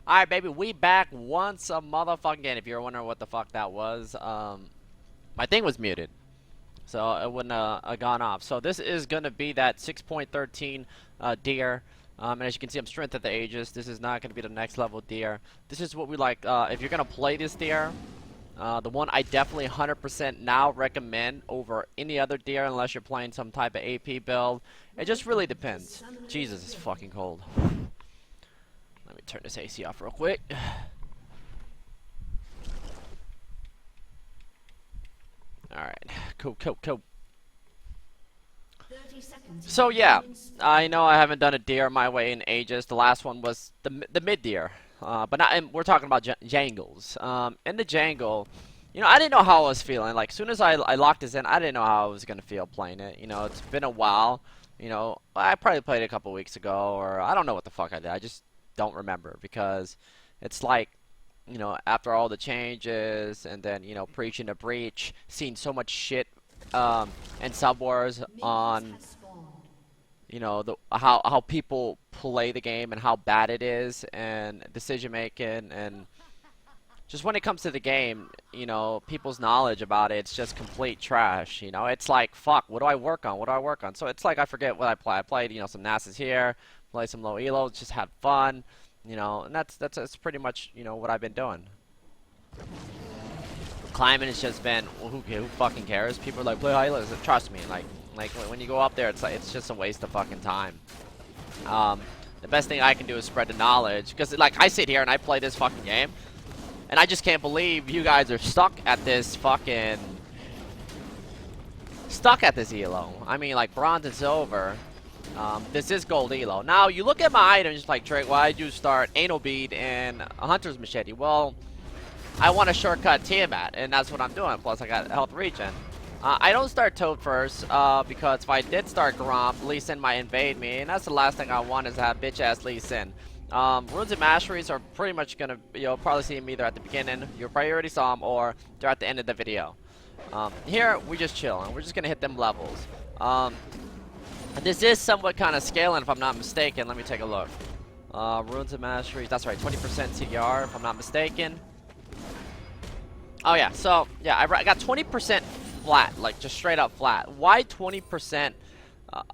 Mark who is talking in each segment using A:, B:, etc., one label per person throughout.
A: Alright, baby, we back once a motherfucking again. If you're wondering what the fuck that was, my thing was muted, so it wouldn't have gone off. So this is gonna be that 6.13 deer. And as you can see, I'm strength of the ages. This is not gonna be the next level deer. This is what we like. If you're gonna play this deer, the one I definitely 100% now recommend over any other deer, unless you're playing some type of AP build. It just really depends. Jesus, it's fucking cold. Let me turn this AC off real quick. Alright, cool. So yeah, I know I haven't done a deer my way in ages. The last one was the mid deer, but not. And we're talking about jangles. In the jangle, you know, I didn't know how I was feeling. Like, as soon as I locked this in, I didn't know how I was gonna feel playing it. You know, it's been a while. You know, I probably played it a couple weeks ago, or I don't know what the fuck I did. I just don't remember, because it's like, you know, after all the changes and then, you know, preaching the breach, seeing so much shit and sub wars on, you know, how people play the game and how bad it is, and decision making, and just when it comes to the game, you know, people's knowledge about it, it's just complete trash. You know, it's like, fuck, what do I work on? So it's like, I forget what I play. I played, you know, some NASA's here, play some low elos, just had fun, you know, and that's pretty much, you know, what I've been doing. Climbing has just been, well, who fucking cares? People are like, play high elos. Trust me, like when you go up there, it's like, it's just a waste of fucking time. The best thing I can do is spread the knowledge, because like, I sit here and I play this fucking game, and I just can't believe you guys are stuck at this elo. I mean, like, bronze and silver. This is gold elo. Now, you look at my items like, Drake, why'd you start anal bead and a hunter's machete? Well, I want to shortcut Tiamat, and that's what I'm doing. Plus, I got health regen. I don't start Toad first, because if I did start Gromp, Lee Sin might invade me, and that's the last thing I want, is to have bitch-ass Lee Sin. Runes and masteries are pretty much gonna, you'll probably see them either at the beginning, you probably already saw them, or they're at the end of the video. Here, we're just chilling. We're just gonna hit them levels. This is somewhat kind of scaling, if I'm not mistaken. Let me take a look. Runes and masteries, that's right, 20% CDR, if I'm not mistaken. Oh yeah, so, yeah, I got 20% flat, like, just straight up flat. Why 20%?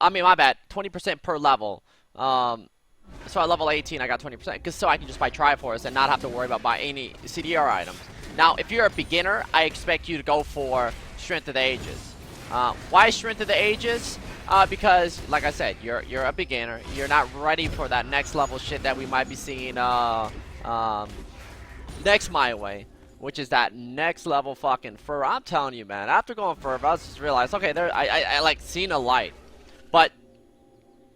A: I mean, my bad, 20% per level. So at level 18, I got 20%, because so I can just buy Triforce and not have to worry about buying any CDR items. Now, if you're a beginner, I expect you to go for Strength of the Ages. Why Strength of the Ages? Because, like I said, you're a beginner. You're not ready for that next level shit that we might be seeing next my way, which is that next level fucking fur. I'm telling you, man, after going fur, I just realized, okay, I like seeing a light, but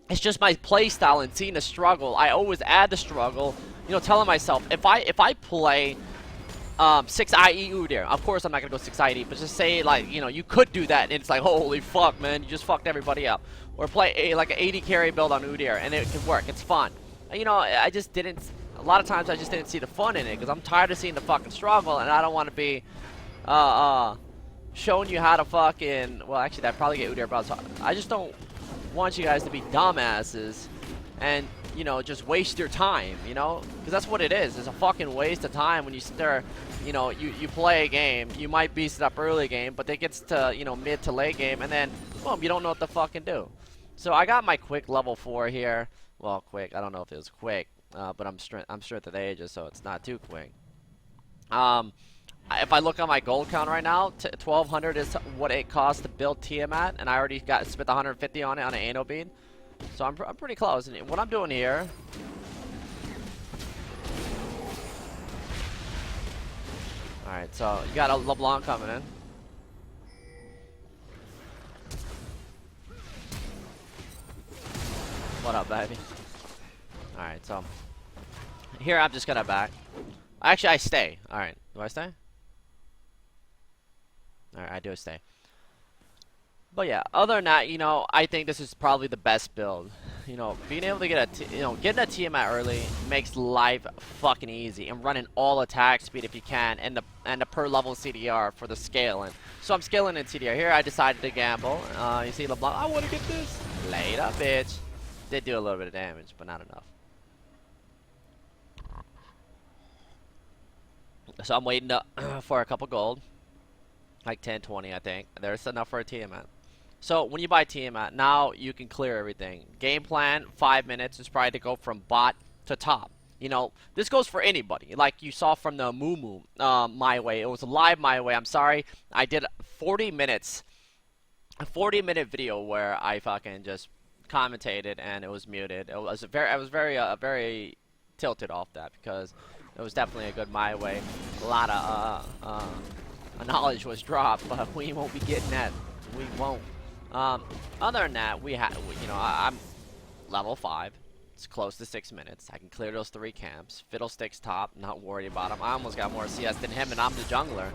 A: it's just my playstyle and seeing the struggle. I always add the struggle, you know, telling myself, if I play 6 IE UDYR, of course I'm not gonna go 6 IE, but just say, like, you know, you could do that, and it's like, holy fuck, man, you just fucked everybody up. Or play like an 80 carry build on UDYR, and it can work, it's fun. And, you know, I just didn't, a lot of times I just didn't see the fun in it, because I'm tired of seeing the fucking struggle, and I don't want to be, showing you how to fucking, well, actually, that'd probably get UDYR builds. I just don't want you guys to be dumbasses and, you know, just waste your time, you know, because that's what it is. It's a fucking waste of time when you start, you know, you play a game, you might beast it up early game, but it gets to, you know, mid to late game, and then boom, you don't know what to fucking do. So I got my quick level 4 here. Well, quick, I don't know if it was quick, but I'm strength of the ages, so it's not too quick. If I look on my gold count right now, 1200 is what it costs to build Tiamat, and I already spent 150 on it on an anal bead, so I'm pretty close. And what I'm doing here, all right, so you got a LeBlanc coming in. What up, baby? All right, so here I'm just gonna back. Actually, I stay. All right, do I stay? Alright, I do stay. But yeah, other than that, you know, I think this is probably the best build. You know, being able to get getting a Tiamat early makes life fucking easy, and running all attack speed if you can, and the per level CDR for the scaling. So I'm scaling in CDR. Here I decided to gamble. You see LeBlanc, I want to get this. Later, bitch. Did do a little bit of damage, but not enough. So I'm waiting to, for a couple gold. Like 10, 20, I think. There's enough for a Tiamat. So when you buy Tiamat, now you can clear everything. Game plan, 5 minutes is probably to go from bot to top. You know, this goes for anybody. Like you saw from the Moo My Way. It was a live My Way. I'm sorry. I did 40 minutes. A 40-minute video where I fucking just commentated and it was muted. It was very tilted off that because it was definitely a good My Way. A lot of knowledge was dropped, but we won't be getting that. We won't. Other than that, I'm level 5. It's close to 6 minutes. I can clear those 3 camps. Fiddlesticks top, not worried about him. I almost got more CS than him, and I'm the jungler.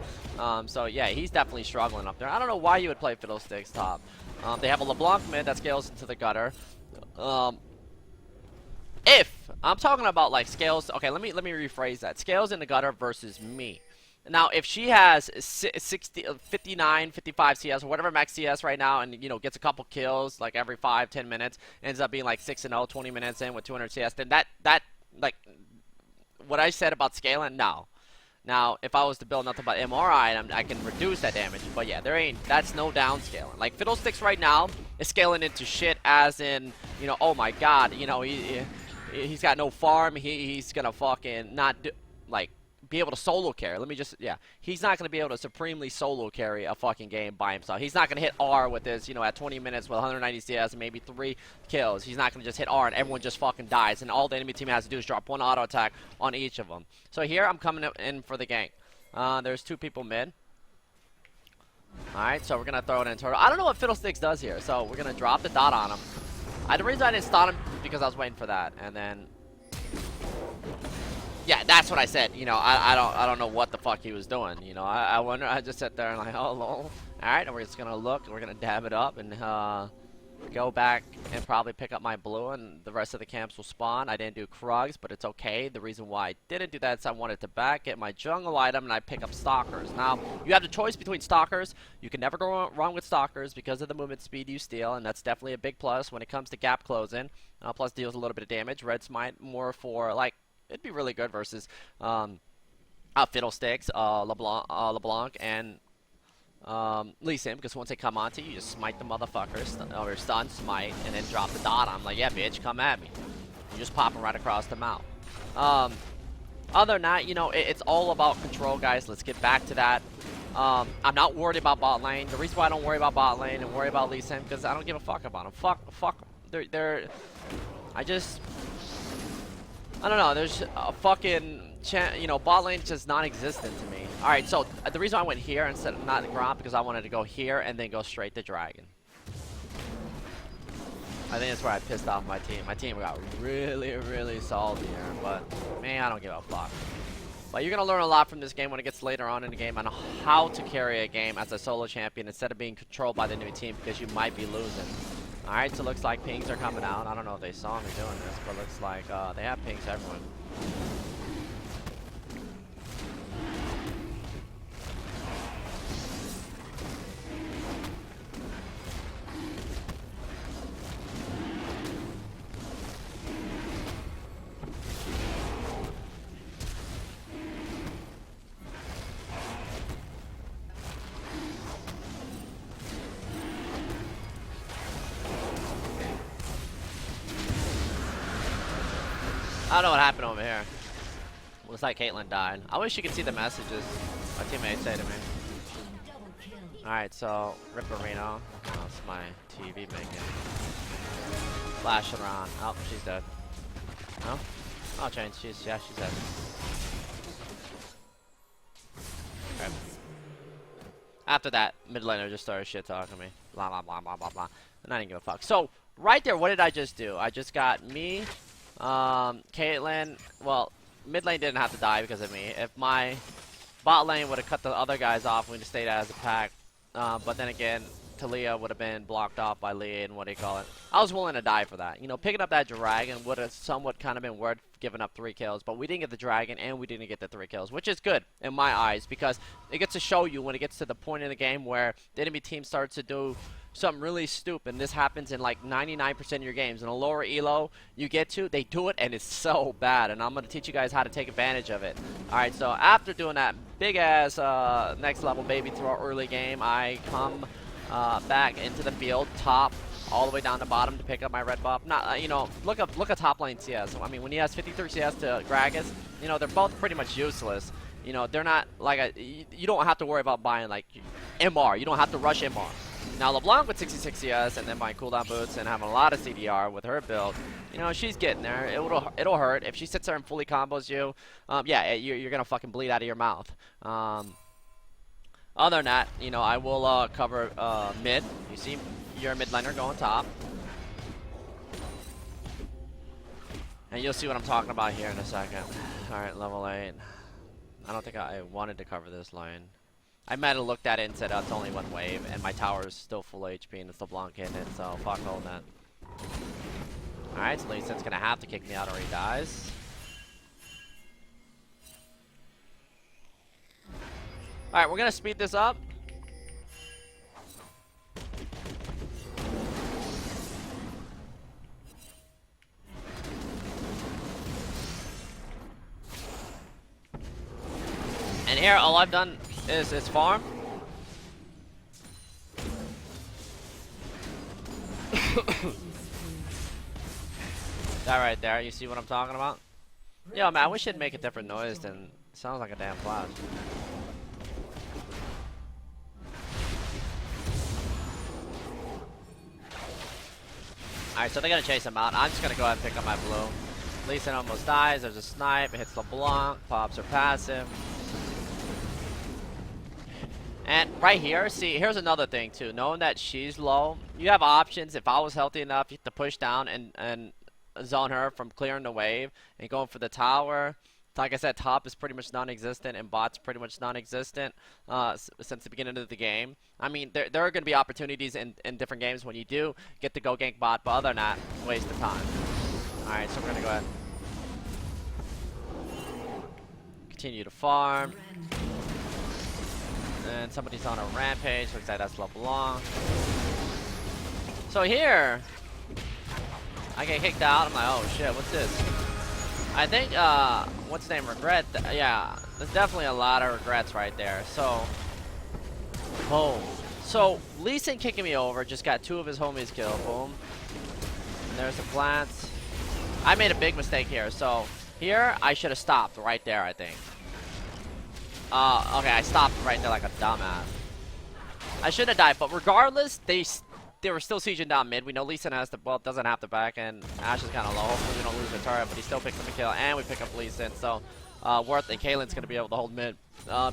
A: So yeah, he's definitely struggling up there. I don't know why you would play Fiddlesticks top. They have a LeBlanc mid that scales into the gutter. If I'm talking about like scales, okay, let me rephrase that. Scales in the gutter versus me. Now, if she has 59, 55 CS, or whatever max CS right now, and, you know, gets a couple kills, like, every 5, 10 minutes, ends up being, like, 6-0, 20 minutes in with 200 CS, then that, like, what I said about scaling, no. Now, if I was to build nothing but MR item, I can reduce that damage, but yeah, that's no downscaling. Like, Fiddlesticks right now is scaling into shit as in, you know, oh my god, you know, he's got no farm, he's gonna fucking not do, like, be able to solo carry. He's not going to be able to supremely solo carry a fucking game by himself. He's not going to hit R with this, you know, at 20 minutes with 190 CS and maybe 3 kills. He's not going to just hit R and everyone just fucking dies, and all the enemy team has to do is drop 1 auto attack on each of them. So here I'm coming in for the gank. There's 2 people mid. Alright, so we're going to throw it in turtle. I don't know what Fiddlesticks does here, so we're going to drop the dot on him. The reason I didn't stun him is because I was waiting for that, and then... yeah, that's what I said. You know, I don't know what the fuck he was doing. You know, I wonder. I just sat there and like, oh lol. All right, and we're just gonna look. We're gonna dab it up and go back and probably pick up my blue, and the rest of the camps will spawn. I didn't do Krugs, but it's okay. The reason why I didn't do that is I wanted to back get my jungle item, and I pick up stalkers. Now you have the choice between stalkers. You can never go wrong with stalkers because of the movement speed you steal, and that's definitely a big plus when it comes to gap closing. Plus deals a little bit of damage. Red Smite more for like. It'd be really good versus Fiddlesticks, LeBlanc, and Lee Sin, because once they come onto you, you just smite the motherfuckers, or stun, smite, and then drop the dot on them. Like, yeah, bitch, come at me. You just pop them right across the mouth. Other than that, you know, it's all about control, guys. Let's get back to that. I'm not worried about bot lane. The reason why I don't worry about bot lane and worry about Lee Sin, because I don't give a fuck about them. Fuck. I don't know, there's a fucking you know, bot lane just non-existent to me. Alright, so the reason I went here instead of not Gromp, because I wanted to go here and then go straight to Dragon. I think that's where I pissed off my team. My team got really salty here, but man, I don't give a fuck. But you're going to learn a lot from this game when it gets later on in the game on how to carry a game as a solo champion instead of being controlled by the enemy team, because you might be losing. Alright, so it looks like pings are coming out. I don't know if they saw me doing this, but it looks like they have pings everyone. I don't know what happened over here. Looks like Caitlyn died. I wish you could see the messages my teammates say to me. Alright, so Ripperino. That's my TV making. Flashing around. Oh, she's dead. No? Oh, change. She's dead. Okay. After that, mid laner just started shit talking to me. Blah blah blah blah blah blah. And I didn't give a fuck. So right there, what did I just do? I just got me. Caitlyn, well, mid lane didn't have to die because of me. If my bot lane would have cut the other guys off, we'd have stayed as a pack. But then again, Talia would have been blocked off by Lee and what do you call it. I was willing to die for that. You know, picking up that dragon would have somewhat kind of been worth giving up 3 kills, but we didn't get the dragon and we didn't get the 3 kills, which is good in my eyes because it gets to show you when it gets to the point in the game where the enemy team starts to do something really stupid. And this happens in like 99% of your games. In a lower elo you get to, they do it and it's so bad, and I'm going to teach you guys how to take advantage of it. Alright, so after doing that big ass next level baby throw early game, I come back into the field, top all the way down to bottom to pick up my red buff. Not, you know, look at top lane CS. I mean, when he has 53 CS to Gragas, you know, they're both pretty much useless. You know, they're not like you don't have to worry about buying like MR. You don't have to rush MR. Now LeBlanc with 66 CS and then buying cooldown boots and having a lot of CDR with her build, you know, she's getting there. It'll hurt if she sits there and fully combos you. Yeah, you're gonna fucking bleed out of your mouth. Other than that, you know, I will cover mid. You see your mid laner going top. And you'll see what I'm talking about here in a second. Alright, level 8. I don't think I wanted to cover this lane. I might have looked at it and said, oh, it's only 1 wave, and my tower is still full HP and it's LeBlanc hitting it, so fuck all that. Alright, so Lee Sin's gonna have to kick me out or he dies. Alright, we're gonna speed this up. And here, all I've done is farm. That right there, you see what I'm talking about? Yo, man, I wish it'd make a different noise than sounds like a damn flash. Alright, so they're gonna chase him out. I'm just gonna go ahead and pick up my blue. Lee Sin almost dies. There's a snipe. It hits LeBlanc. Pops her passive. And right here, see, here's another thing too. Knowing that she's low, you have options. If I was healthy enough to push down and zone her from clearing the wave and going for the tower. Like I said, top is pretty much non-existent and bot's pretty much non-existent since the beginning of the game. I mean, there are going to be opportunities in different games when you do get to go gank bot, but other than that, waste of time. Alright, so we're going to go ahead. Continue to farm. And somebody's on a rampage. Looks like that's LeBlanc. So here, I get kicked out. I'm like, oh shit, what's this? I think, what's his name? Regret. Yeah, there's definitely a lot of regrets right there. So, boom. So, Lee Sin kicking me over. Just got 2 of his homies killed. Boom. And there's the plants. I made a big mistake here. So, here, I should have stopped right there, I think. Okay, I stopped right there like a dumbass. I shouldn't have died, but regardless, they were still sieging down mid. We know Lee Sin has the, well, doesn't have the back, and Ashe is kind of low. Hopefully we don't lose the turret, but he still picks up a kill, and we pick up Lee Sin. So, Worth and Caitlyn's going to be able to hold mid.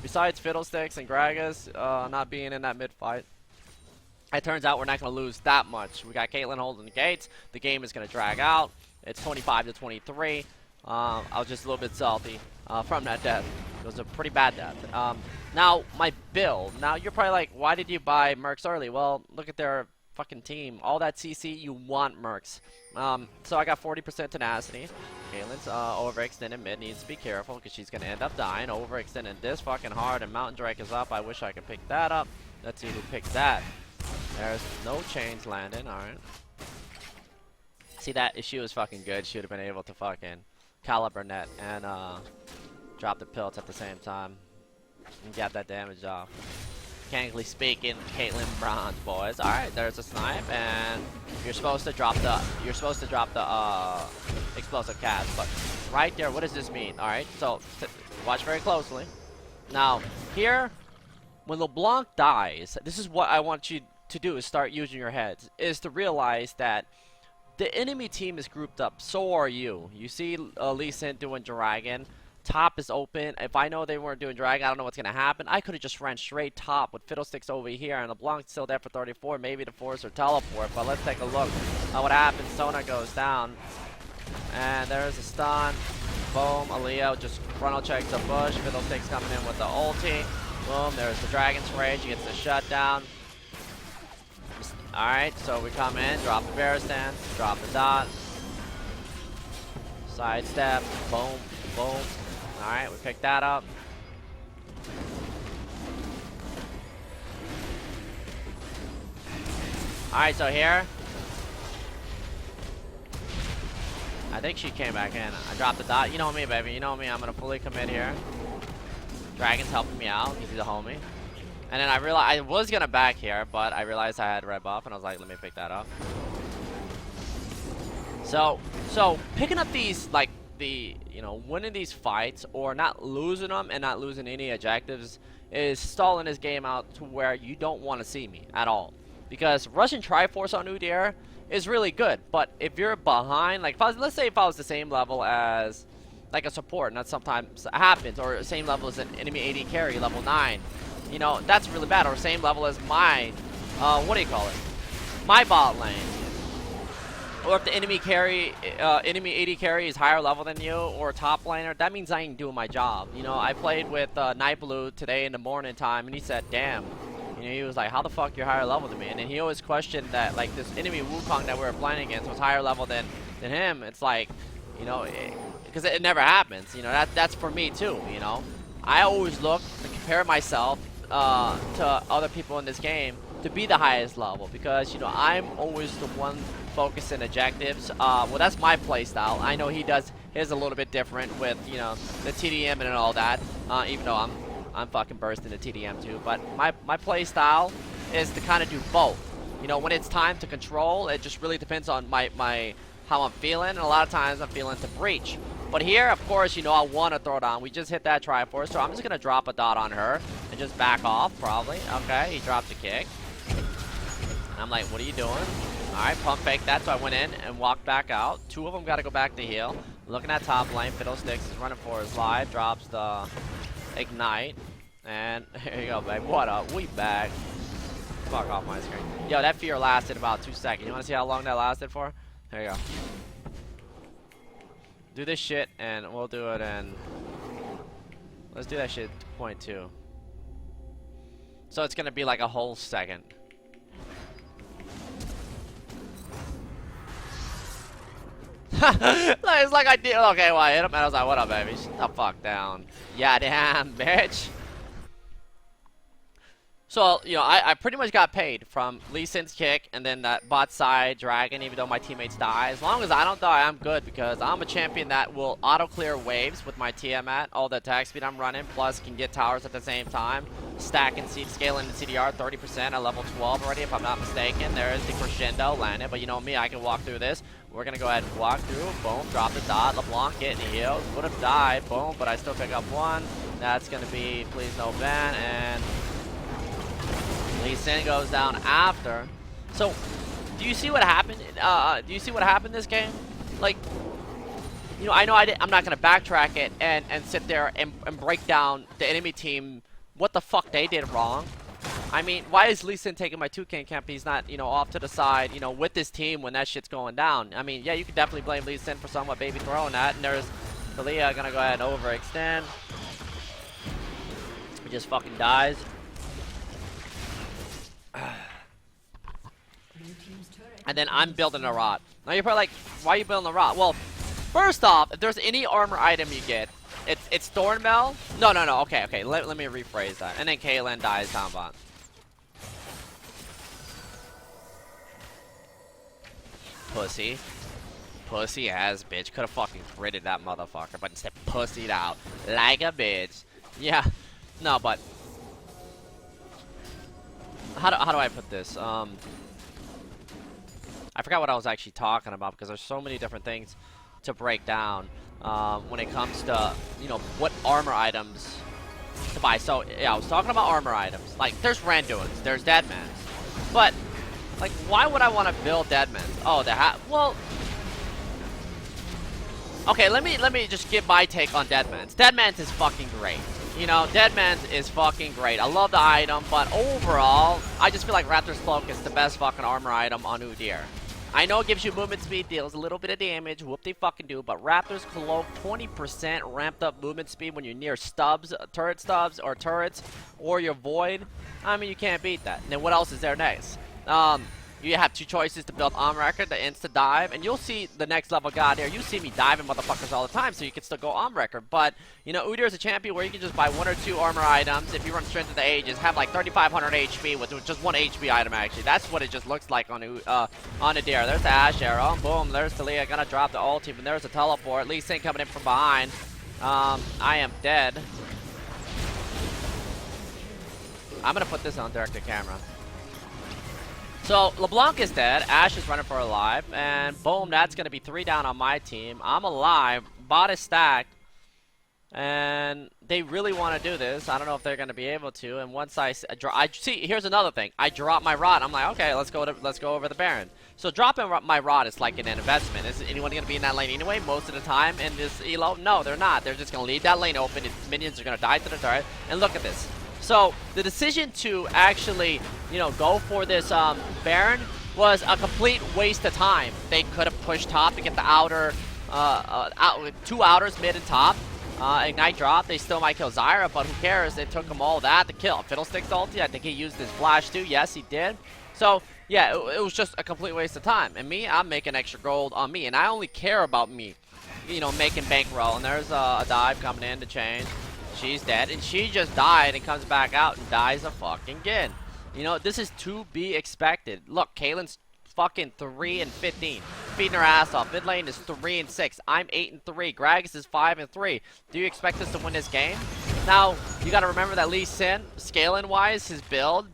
A: Besides Fiddlesticks and Gragas not being in that mid fight, it turns out we're not going to lose that much. We got Caitlyn holding the gates. The game is going to drag out. It's 25 to 23. I was just a little bit salty from that death. It was a pretty bad death. Now, my build. Now, you're probably like, why did you buy Mercs early? Well, look at their fucking team. All that CC, you want Mercs. So I got 40% tenacity. Caitlyn's overextended mid. Needs to be careful because she's going to end up dying. Overextending this fucking hard, and Mountain Drake is up. I wish I could pick that up. Let's see who picked that. There's no chains landing. Alright. See that? If she was fucking good, she would have been able to fucking caliber net and drop the pills at the same time and get that damage off. Mechanically speaking, Caitlyn bronze, boys. All right, there's a snipe, and you're supposed to drop the explosive cast. But right there, what does this mean? All right, so watch very closely. Now here, when LeBlanc dies, this is what I want you to do: is start using your heads. Is to realize that the enemy team is grouped up. So are you. You see Lee Sin doing Dragon. Top is open. If I know they weren't doing Dragon, I don't know what's going to happen. I could have just ran straight top with Fiddlesticks over here, and LeBlanc's still there for 34. Maybe to force or teleport, but let's take a look at what happens. Sona goes down, and there's a stun. Boom, Aaliyah just frontal checks the bush. Fiddlesticks coming in with the ulti. Boom, there's the Dragon's Rage. He gets the shutdown. Alright, so we come in, drop the bear stance, drop the dot. Sidestep, boom, boom. Alright, we pick that up. Alright, so here. I think she came back in. I dropped the dot. You know me, baby. You know me. I'm gonna fully commit here. Dragon's helping me out. He's a homie. And then I realized I was gonna back here, but I realized I had red buff, and I was like, let me pick that up. So picking up these, like, winning these fights or not losing them and not losing any objectives is stalling this game out to where you don't want to see me at all. Because rushing Triforce on UDYR is really good, but if you're behind, like, let's say if I was the same level as like a support, and that sometimes happens, or the same level as an enemy AD carry, level 9, you know, that's really bad. Or same level as my, what do you call it? My bot lane. Or if the enemy AD carry is higher level than you, or top laner, that means I ain't doing my job. You know, I played with Night Blue today in the morning time, and he said, damn. You know, he was like, how the fuck you're higher level than me? And then he always questioned that, like, this enemy Wukong that we were playing against was higher level than him. It's like, you know, because it never happens. You know, that's for me too, you know. I always look to compare myself to other people in this game to be the highest level, because, you know, I'm always the one focusing objectives. Well, that's my play style. I know he does his a little bit different with, you know, the TDM and all that, even though I'm fucking bursting the TDM too. But my play style is to kind of do both. You know, when it's time to control, it just really depends on how I'm feeling, and a lot of times I'm feeling to breach. But here, of course, you know, I want to throw it on. We just hit that Triforce, so I'm just going to drop a dot on her and just back off, probably. Okay, he drops a kick. And I'm like, what are you doing? Alright, pump fake that, so I went in and walked back out. Two of them got to go back to heal. Looking at top lane, Fiddlesticks is running for his life, drops the Ignite. And here you go, babe. What up? We back. Fuck off my screen. Yo, that fear lasted about 2 seconds. You want to see how long that lasted for? There you go. Do this shit, and we'll do it in... Let's do that shit 0.2. So it's gonna be like a whole second. It's like I did. Okay, well, I hit him, and I was like, what up, baby? Shut the fuck down. Yeah, damn, bitch. So, you know, I pretty much got paid from Lee Sin's kick and then that bot side dragon, even though my teammates die. As long as I don't die, I'm good, because I'm a champion that will auto-clear waves with my Tiamat, all the attack speed I'm running, plus can get towers at the same time. Stacking, scaling the CDR 30% at level 12 already, if I'm not mistaken. There is the crescendo landed, but you know me, I can walk through this. We're going to go ahead and walk through. Boom, drop the dot. LeBlanc getting healed. Would have died. Boom, but I still pick up one. That's going to be please no ban, and... Lee Sin goes down after. So, do you see what happened? Do you see what happened this game? Like, you know, I know I'm not gonna backtrack it and sit there and break down the enemy team, what the fuck they did wrong. I mean, why is Lee Sin taking my 2K camp? He's not, you know, off to the side, you know, with this team when that shit's going down. I mean, yeah, you could definitely blame Lee Sin for somewhat baby throwing that. And there's Kalia gonna go ahead and overextend. He just fucking dies. And then I'm building a Zz'Rot. Now you're probably like, why are you building a Zz'Rot? Well, first off, if there's any armor item you get, it's Thornmail. No. Okay. Let me rephrase that. And then Kaylin dies down bot. Pussy ass bitch. Could have fucking critted that motherfucker, but instead pussied out like a bitch. Yeah. No, but how do I put this? I forgot what I was actually talking about, because there's so many different things to break down when it comes to, you know, what armor items to buy. So yeah, I was talking about armor items. Like, there's Randuins, there's Deadmans, but like, why would I want to build Deadmans? Oh, well, okay, let me just give my take on Deadmans. Deadmans is fucking great. You know, Deadmans is fucking great. I love the item, but overall, I just feel like Raptor's Cloak is the best fucking armor item on UDYR. I know it gives you movement speed, deals a little bit of damage, whoop they fucking do, but Raptor's Cloak, 20% ramped up movement speed when you're near stubs, turret stubs, or turrets, or your Void. I mean, you can't beat that. And then what else is there next? You have two choices to build on record, the insta dive, and you'll see the next level Godyr. You see me diving motherfuckers all the time, so you can still go on record. But, you know, UDYR is a champion where you can just buy 1 or 2 armor items. If you run Strength of the Ages, have like 3,500 HP with just 1 HP item, actually. That's what it just looks like on UDYR. There's the Ash Arrow. Boom, there's Talia gonna drop the ulti, and there's a teleport. Lee Sin coming in from behind. I am dead. I'm gonna put this on directed camera. So, LeBlanc is dead, Ashe is running for her life, and boom, that's going to be 3 down on my team. I'm alive, bot is stacked, and they really want to do this. I don't know if they're going to be able to, and once I see, here's another thing. I drop my rod. I'm like, okay, let's go over the Baron. So dropping my rod is like an investment. Is anyone going to be in that lane anyway most of the time in this elo? No, they're not. They're just going to leave that lane open. Its minions are going to die to the turret, and look at this. So, the decision to actually, you know, go for this Baron was a complete waste of time. They could have pushed top to get the outer, 2 outers, mid and top. Ignite drop, they still might kill Zz'Rot, but who cares? It took them all that to kill. Fiddlestick's ulti, I think he used his flash too. Yes, he did. So, yeah, it was just a complete waste of time. And me, I'm making extra gold on me, and I only care about me, you know, making bankroll. And there's a dive coming in to change. She's dead, and she just died and comes back out and dies again. You know, this is to be expected. Look, Caitlyn's fucking 3 and 15, feeding her ass off. Mid lane is 3 and 6. I'm 8 and 3. Gragas is 5 and 3. Do you expect us to win this game? Now, you got to remember that Lee Sin, scaling-wise, his build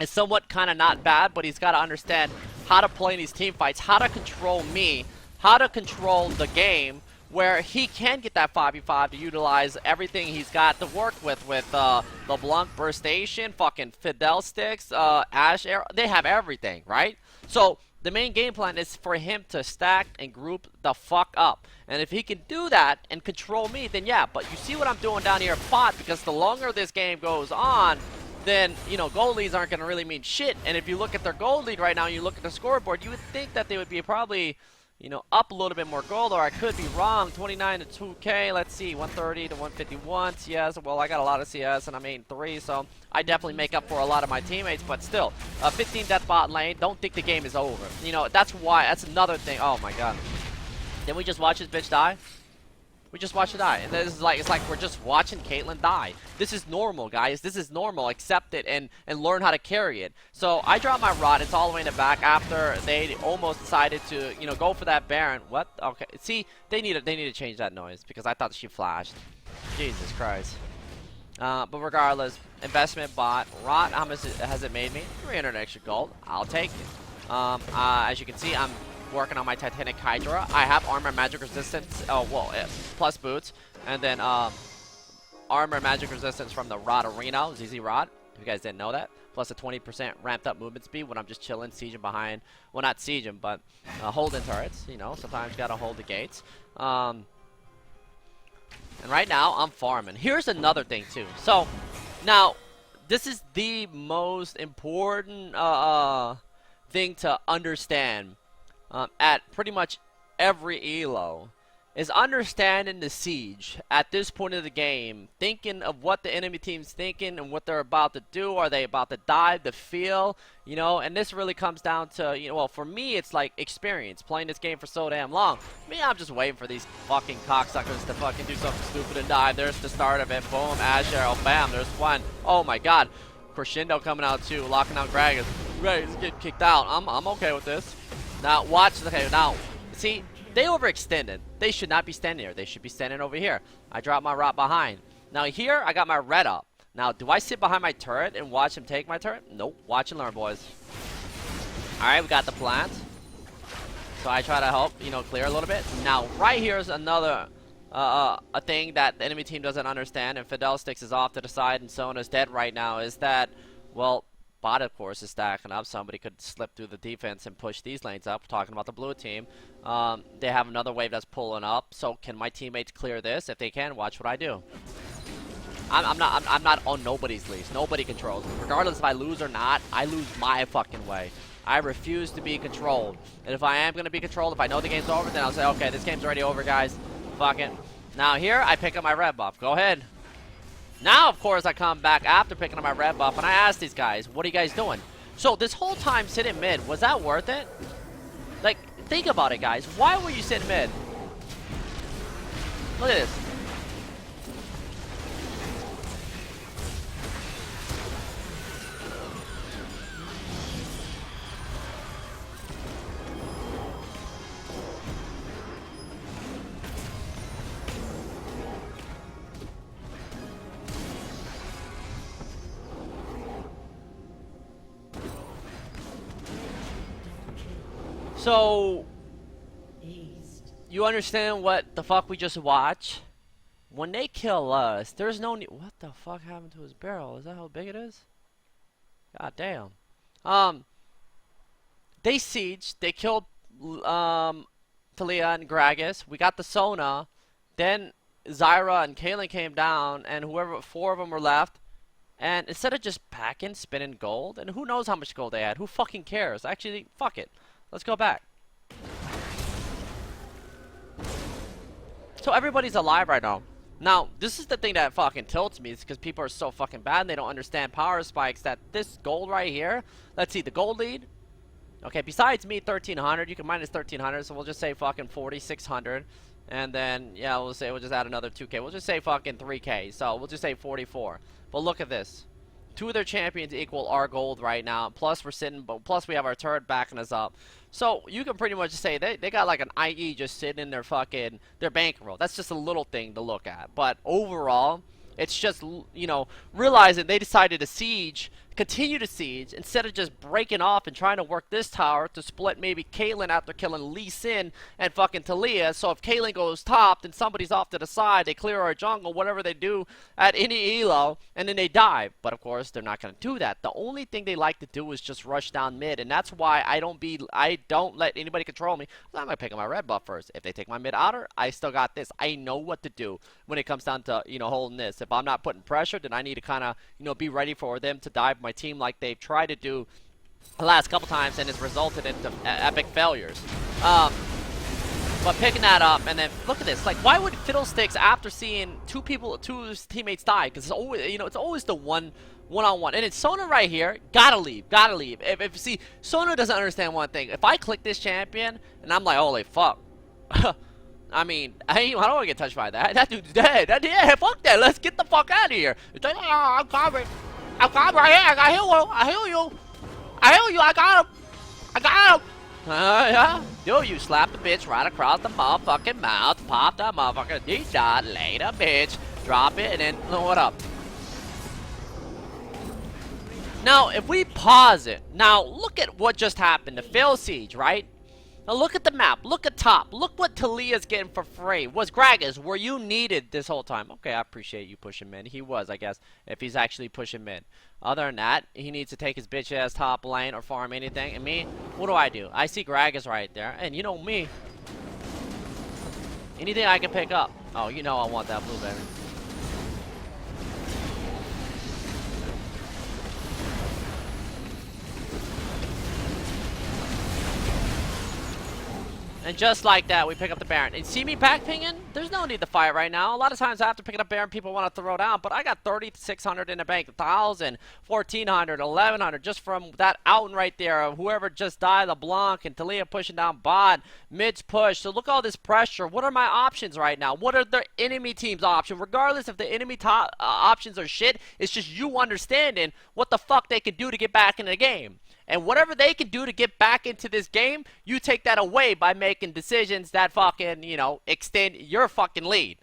A: is somewhat kind of not bad, but he's got to understand how to play in these team fights, how to control me, how to control the game, where he can get that 5v5 to utilize everything he's got to work with LeBlanc Burstation, fucking Fiddlesticks, Ash Arrow. They have everything, right? So the main game plan is for him to stack and group the fuck up. And if he can do that and control me, then yeah. But you see what I'm doing down here at bot, because the longer this game goes on, then, you know, gold leads aren't going to really mean shit. And if you look at their gold lead right now, and you look at the scoreboard, you would think that they would be probably, you know, up a little bit more gold, or I could be wrong. 29 to 2K, let's see, 130 to 151 CS. Well, I got a lot of CS, and I'm 8 and 3, so I definitely make up for a lot of my teammates, but still, 15 death bot lane, don't think the game is over. You know, that's why, that's another thing. Oh my god. Didn't we just watch this bitch die? We just watched her die, and this is like, it's like we're just watching Caitlyn die. This is normal, guys. This is normal. Accept it and learn how to carry it. So I dropped my rod. It's all the way in the back after they almost decided to, you know, go for that Baron. What? Okay. See, they need to change that noise because I thought she flashed. Jesus Christ. But regardless, investment bot. Rot, how much has it made me? 300 extra gold. I'll take it. As you can see, I'm working on my Titanic Hydra. I have armor magic resistance, plus boots, and then armor magic resistance from the Rod Arena, Zz'Rot, if you guys didn't know that, plus a 20% ramped up movement speed when I'm just chilling, sieging behind, well, not sieging, but holding turrets, you know, sometimes you gotta hold the gates. And right now, I'm farming. Here's another thing, too. So, now, this is the most important thing to understand at pretty much every elo, is understanding the siege at this point of the game, thinking of what the enemy team's thinking and what they're about to do. Are they about to dive, the feel, you know? And this really comes down to, you know, well, for me, it's like experience, playing this game for so damn long. Me, I'm just waiting for these fucking cocksuckers to fucking do something stupid and dive. There's the start of it. Boom, Ash Arrow, bam, there's one. Oh my god. Crescendo coming out too, locking out Gragas. Gragas getting kicked out. I'm okay with this. Now, watch. Okay, now, see, they overextended. They should not be standing here. They should be standing over here. I dropped my rot behind. Now, here, I got my red up. Now, do I sit behind my turret and watch him take my turret? Nope. Watch and learn, boys. Alright, we got the plant. So I try to help, you know, clear a little bit. Now, right here is another a thing that the enemy team doesn't understand, and Fiddlesticks is off to the side and Sona's dead right now, is that, well, bot, of course, is stacking up. Somebody could slip through the defense and push these lanes up. Talking about the blue team. They have another wave that's pulling up. So can my teammates clear this? If they can, watch what I do. I'm not on nobody's leash. Nobody controls me. Regardless if I lose or not, I lose my fucking way. I refuse to be controlled. And if I am going to be controlled, if I know the game's over, then I'll say, okay, this game's already over, guys. Fuck it. Now here, I pick up my red buff. Go ahead. Now, of course, I come back after picking up my red buff, and I ask these guys, what are you guys doing? So this whole time sitting mid, was that worth it? Like, think about it, guys. Why were you sitting mid? Look at this. So, you understand what the fuck we just watched? When they kill us, there's no need. What the fuck happened to his barrel? Is that how big it is? God damn. They sieged. They killed Talia and Gragas. We got the Sona. Then Zz'Rot and Kaylin came down, and whoever 4 of them were left. And instead of just packing, spinning gold, and who knows how much gold they had? Who fucking cares? Actually, fuck it. Let's go back. So everybody's alive right now. Now, this is the thing that fucking tilts me, is because people are so fucking bad and they don't understand power spikes, that this gold right here, let's see, the gold lead. Okay, besides me, 1,300, you can minus 1,300, so we'll just say fucking 4,600. And then, yeah, we'll just add another 2K. We'll just say fucking 3K, so we'll just say 44. But look at this. 2 of their champions equal our gold right now. Plus we're sitting, but plus we have our turret backing us up. So you can pretty much say they got like an IE just sitting in their bankroll. That's just a little thing to look at. But overall, it's just, you know, realizing they decided to siege, continue to siege, instead of just breaking off and trying to work this tower to split maybe Kaylin after killing Lee Sin and fucking Talia. So if Kaylin goes top, then somebody's off to the side, they clear our jungle, whatever they do at any elo, and then they dive. But of course, they're not going to do that. The only thing they like to do is just rush down mid, and that's why I don't let anybody control me. I'm going to pick up my red buff first. If they take my mid outer, I still got this. I know what to do when it comes down to, you know, holding this. If I'm not putting pressure, then I need to kind of, you know, be ready for them to dive my team like they've tried to do the last couple times, and it's resulted into epic failures. But picking that up, and then look at this. Like, why would Fiddlesticks, after seeing two teammates die? Because it's always, you know, it's always the one-on-one. And it's Sona right here. Gotta leave. If see, Sona doesn't understand one thing. If I click this champion, and I'm like, holy fuck. I mean, I don't want to get touched by that. That dude's dead. Yeah, fuck that. Let's get the fuck out of here. It's like, oh, I'm coming. I'm coming right here. I heal you. I heal you. I got him. Yeah. Dude, you slap the bitch right across the motherfucking mouth. Pop that motherfucker. He died later, bitch. Drop it, and then, what up? Now, if we pause it. Now, look at what just happened. The fail siege, right? Now look at the map. Look at top. Look what Talia's getting for free. Was Gragas, were you needed this whole time? Okay, I appreciate you pushing mid. He was, I guess, if he's actually pushing mid. Other than that, he needs to take his bitch ass top lane or farm anything. And me, what do? I see Gragas right there. And you know me. Anything I can pick up. Oh, you know I want that blue, baby. And just like that, we pick up the Baron. And see me back pinging? There's no need to fight right now. A lot of times after picking up Baron, people want to throw down. But I got 3,600 in the bank, 1,000, 1,400, 1,100 just from that out right there of whoever just died, LeBlanc and Talia pushing down bot. Mid's push. So look at all this pressure. What are my options right now? What are the enemy team's options? Regardless if the enemy top options are shit, it's just you understanding what the fuck they can do to get back in the game. And whatever they can do to get back into this game, you take that away by making decisions that fucking, you know, extend your fucking lead.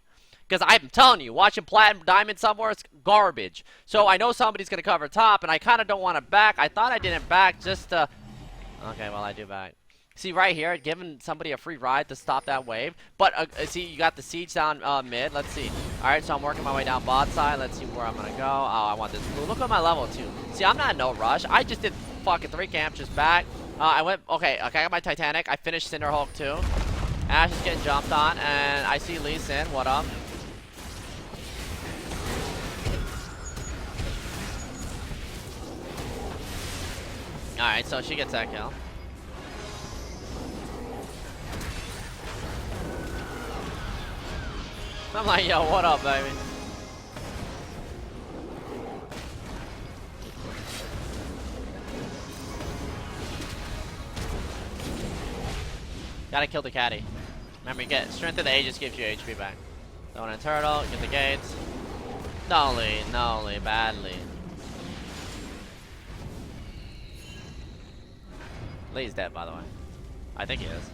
A: Because I'm telling you, watching Platinum Diamond somewhere is garbage. So I know somebody's going to cover top, and I kind of don't want to back. I thought I didn't back just to... Okay, well, I do back. See, right here, giving somebody a free ride to stop that wave. But, see, you got the siege down mid. Let's see. Alright, so I'm working my way down bot side. Let's see where I'm going to go. Oh, I want this blue. Look at my level, too. See, I'm not in no rush. I just did fucking 3 camps just back. I went, okay, I got my Titanic. I finished Cinderhulk too. Ash is getting jumped on, and I see Lee Sin. What up? Alright, so she gets that kill. I'm like, yo, what up, baby? Gotta kill the caddy. Remember, you get Strength of the Aegis gives you HP back. Throw in a turtle, get the gates. No lead, badly. Lee's dead, by the way. I think he is.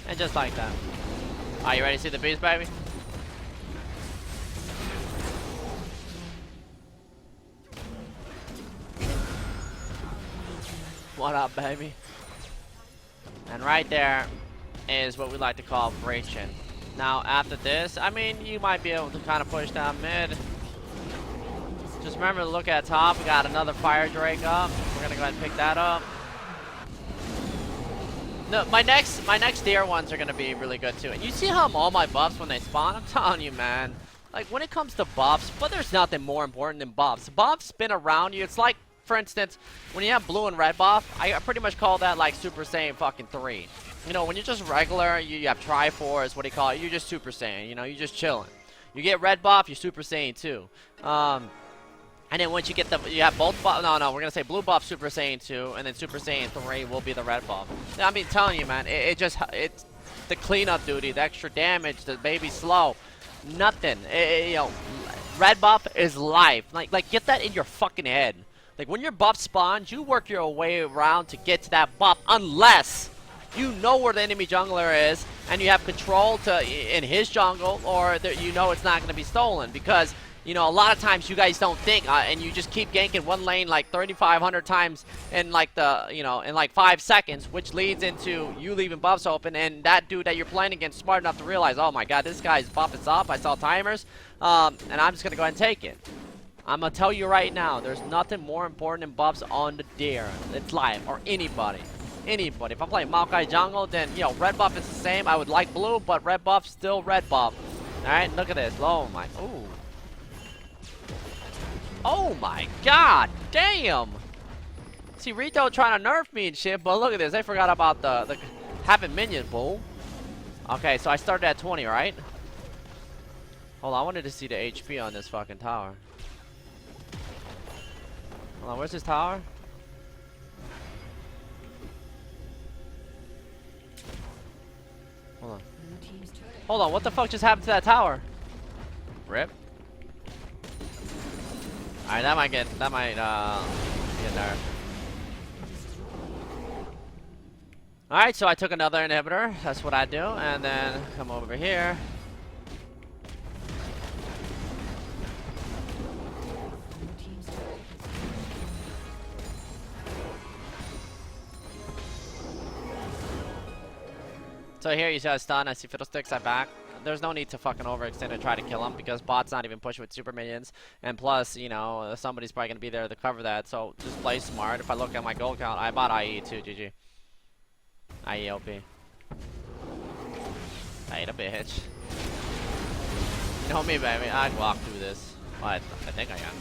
A: And just like that. Are you ready to see the beast, baby? What up, baby? And right there is what we like to call breaching. Now, after this, I mean, you might be able to kind of push down mid. Just remember to look at top. We got another Fire Drake up. We're gonna go ahead and pick that up. No, my next tier ones are gonna be really good too. And you see how I'm all my buffs when they spawn? I'm telling you, man. Like when it comes to buffs, but there's nothing more important than buffs. Buffs spin around you. It's like, for instance, when you have blue and red buff, I pretty much call that like Super Saiyan fucking 3. You know, when you're just regular, you have Triforce, what do you call it? You're just Super Saiyan, you know, you're just chilling. You get red buff, you're Super Saiyan 2. And then once you get the, you have both buff, no, we're gonna say blue buff Super Saiyan 2, and then Super Saiyan 3 will be the red buff. I mean, telling you, man, it's the cleanup duty, the extra damage, the baby slow, nothing. You know, red buff is life. Like get that in your fucking head. Like when your buff spawns, you work your way around to get to that buff, unless you know where the enemy jungler is and you have control to in his jungle, or you know it's not gonna be stolen, because you know, a lot of times you guys don't think, and you just keep ganking one lane like 3,500 times in like in like 5 seconds, which leads into you leaving buffs open, and that dude that you're playing against smart enough to realize, oh my god, this guy's buff is up, I saw timers, and I'm just gonna go ahead and take it. I'm gonna tell you right now, there's nothing more important than buffs on the deer. It's life, or anybody. Anybody. If I'm playing Maokai jungle, then, you know, red buff is the same. I would like blue, but red buff, still red buff. Alright, look at this. Oh my, ooh. Oh my god, damn! See, Rito trying to nerf me and shit, but look at this. They forgot about the having minion, boom. Okay, so I started at 20, right? Hold on, I wanted to see the HP on this fucking tower. Hold on, where's this tower? Hold on. Hold on, what the fuck just happened to that tower? Rip. Alright, that might get nerfed. Alright, so I took another inhibitor. That's what I do. And then come over here. So here you see I stun, I see Fiddlesticks, I back. There's no need to fucking overextend and try to kill him, because bot's not even pushing with super minions, and plus, you know, somebody's probably gonna be there to cover that. So just play smart. If I look at my gold count, I bought IE too. GG. IE OP. I ate a bitch. You know me, baby. I'd walk through this. Well, I think I can.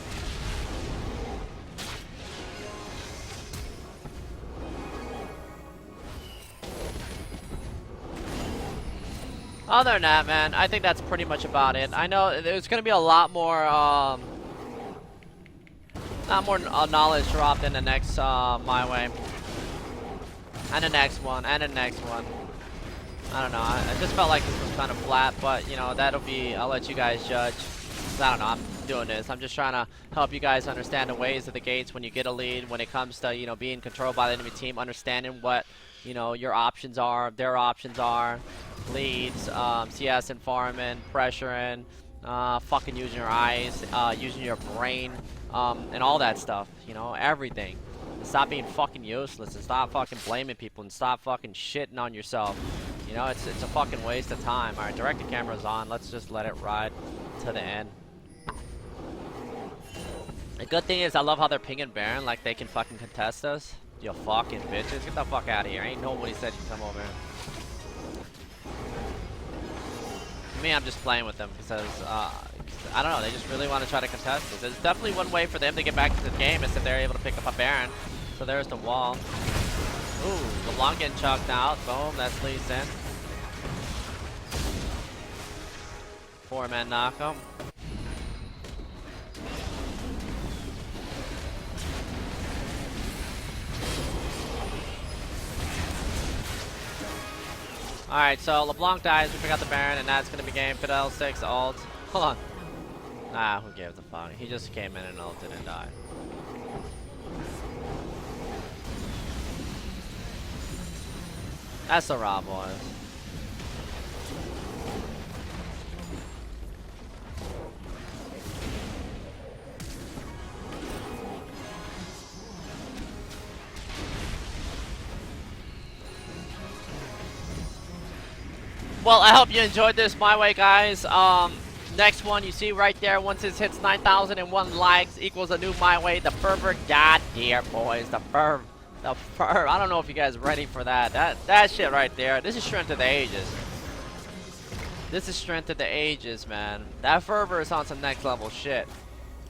A: Other than that, man, I think that's pretty much about it. I know there's going to be a lot more, knowledge dropped in the next, My Way. And the next one, and the next one. I don't know, I just felt like this was kind of flat, but, you know, that'll be, I'll let you guys judge. I don't know, I'm doing this. I'm just trying to help you guys understand the ways of the gates when you get a lead, when it comes to, you know, being controlled by the enemy team, understanding what, you know, your options are, their options are, leads, CS and farming, pressuring, fucking using your eyes, using your brain, and all that stuff, you know, everything. And stop being fucking useless, and stop fucking blaming people, and stop fucking shitting on yourself. You know, it's a fucking waste of time. Alright, direct the cameras on, let's just let it ride to the end. The good thing is I love how they're pinging Baron like they can fucking contest us. You fucking bitches, get the fuck out of here. Ain't nobody said you can come over here. Me, I'm just playing with them because, I don't know, they just really want to try to contest us. There's definitely one way for them to get back to the game is if they're able to pick up a Baron. So there's the wall. Ooh, LeBlanc getting chucked out. Boom, that's Lee Sin. 4-man knockup. Alright, so LeBlanc dies, we forgot the Baron, and that's gonna be game Fidel 6 ult. Hold on. Nah, who gives a fuck? He just came in and ulted and died. That's the Zz'Rot, boys. Well, I hope you enjoyed this My Way, guys. Next one you see right there, once this hits 9,001 likes, equals a new My Way. The fervor, goddamn, boys. The ferv. The ferv. I don't know if you guys are ready for that. That shit right there. This is strength of the ages. This is strength of the ages, man. That fervor is on some next level shit.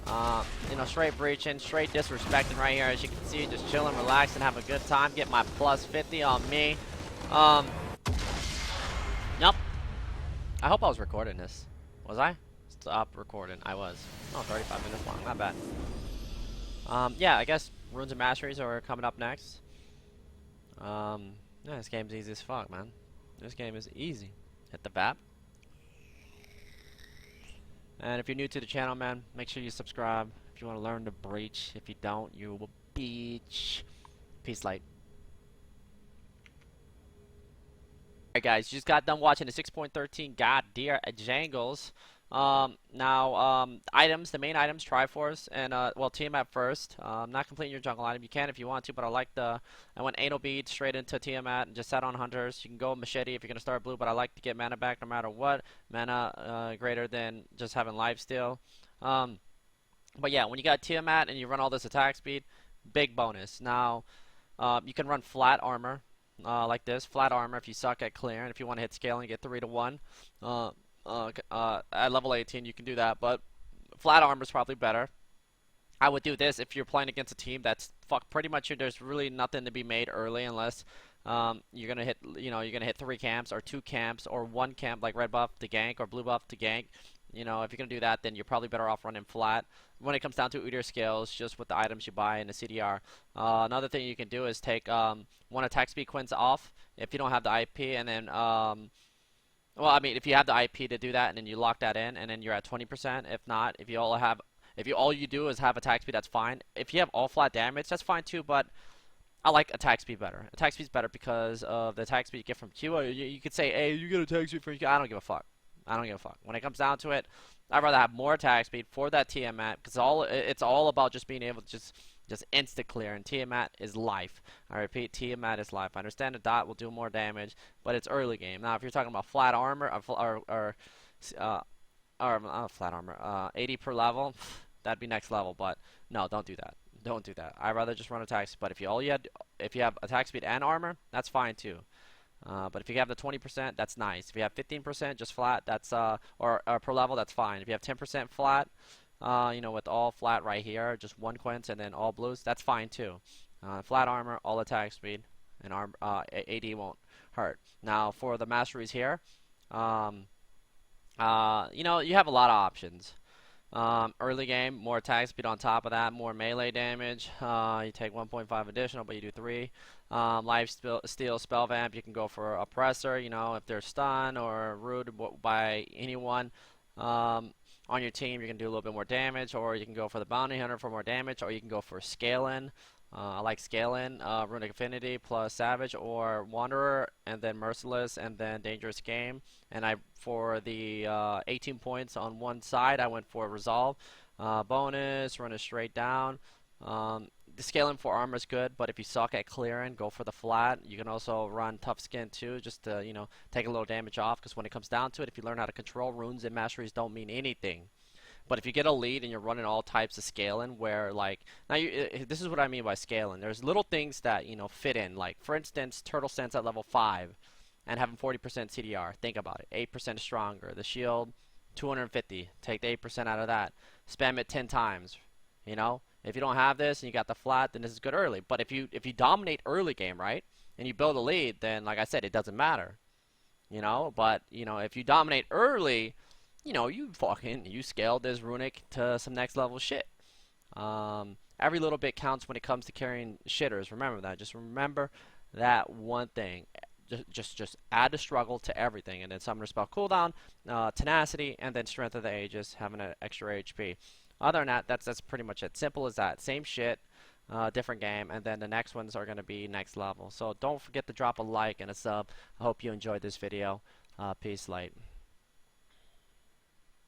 A: You know, straight breaching, straight disrespecting right here. As you can see, just chilling, relaxing, having a good time. Get my plus 50 on me. Yep. I hope I was recording this. Was I? Stop recording. I was. Oh, 35 minutes long. Not bad. Yeah, I guess Runes and Masteries are coming up next. Yeah, this game's easy as fuck, man. This game is easy. Hit the VAP. And if you're new to the channel, man, make sure you subscribe if you want to learn to breach. If you don't, you will beach. Peace, light. Alright, guys, you just got done watching the 6.13 Godyr Jangles. Items, the main items, Triforce, and, well, Tiamat first. Not completing your jungle item. You can if you want to, but I went Anal Bead straight into Tiamat and just sat on Hunters. You can go Machete if you're going to start blue, but I like to get mana back no matter what. Mana, greater than just having lifesteal. But yeah, when you got Tiamat and you run all this attack speed, big bonus. Now, you can run flat armor. Like this, flat armor if you suck at clear, and if you want to hit scaling, get 3 to 1. At level 18 you can do that, but flat armor is probably better. I would do this if you're playing against a team that's pretty much there's really nothing to be made early unless you're gonna hit, you know, you're gonna hit 3 camps or 2 camps or 1 camp like red buff to gank or blue buff to gank. You know, if you're gonna do that, then you're probably better off running flat. When it comes down to UDYR skills, just with the items you buy in the CDR. Another thing you can do is take 1 attack speed quints off if you don't have the IP, and then well, I mean, if you have the IP to do that, and then you lock that in, and then you're at 20%. If not, if you all you do is have attack speed, that's fine. If you have all flat damage, that's fine too. But I like attack speed better. Attack speed's better because of the attack speed you get from Q. You could say, hey, you get attack speed from Q. I don't give a fuck. I don't give a fuck. When it comes down to it, I'd rather have more attack speed for that Tiamat, because it's all about just being able to just insta clear, and Tiamat is life. I repeat, Tiamat is life. I understand the dot will do more damage, but it's early game. Now, if you're talking about flat armor or flat armor, 80 per level, that'd be next level. But no, don't do that. Don't do that. I'd rather just run attack speed. But if you have attack speed and armor, that's fine too. But if you have the 20%, that's nice. If you have 15% just flat, that's or per level, that's fine. If you have 10% flat, you know, with all flat right here, just 1 quints and then all blues, that's fine too. Flat armor, all attack speed, and AD won't hurt. Now for the masteries here, you know, you have a lot of options. Early game, more attack speed on top of that, more melee damage. You take 1.5 additional, but you do 3. Life steal, spell vamp. You can go for oppressor. You know, if they're stunned or rooted by anyone on your team, you can do a little bit more damage, or you can go for the bounty hunter for more damage, or you can go for scaling. I like scaling, runic affinity plus savage or wanderer, and then merciless, and then dangerous game. And for the 18 points on one side, I went for resolve. Bonus, run it straight down. The scaling for armor is good, but if you suck at clearing, go for the flat. You can also run tough skin too, just to, you know, take a little damage off, because when it comes down to it, if you learn how to control, runes and masteries don't mean anything. But if you get a lead and you're running all types of scaling, where like now this is what I mean by scaling. There's little things that, you know, fit in. Like for instance, turtle sense at level 5 and having 40% CDR. Think about it. 8% stronger. The shield 250. Take the 8% out of that. Spam it 10 times. You know, if you don't have this and you got the flat, then this is good early. But if you dominate early game, right, and you build a lead, then like I said, it doesn't matter. You know, but you know, if you dominate early, you know, you scaled this runic to some next level shit. Every little bit counts when it comes to carrying shitters. Remember that. Just remember that one thing. just add the struggle to everything, and then Summoner Spell cooldown, tenacity, and then Strength of the Aegis, having an extra HP. Other than that, that's pretty much it. Simple as that. Same shit, different game, and then the next ones are going to be next level. So don't forget to drop a like and a sub. I hope you enjoyed this video. Peace, light.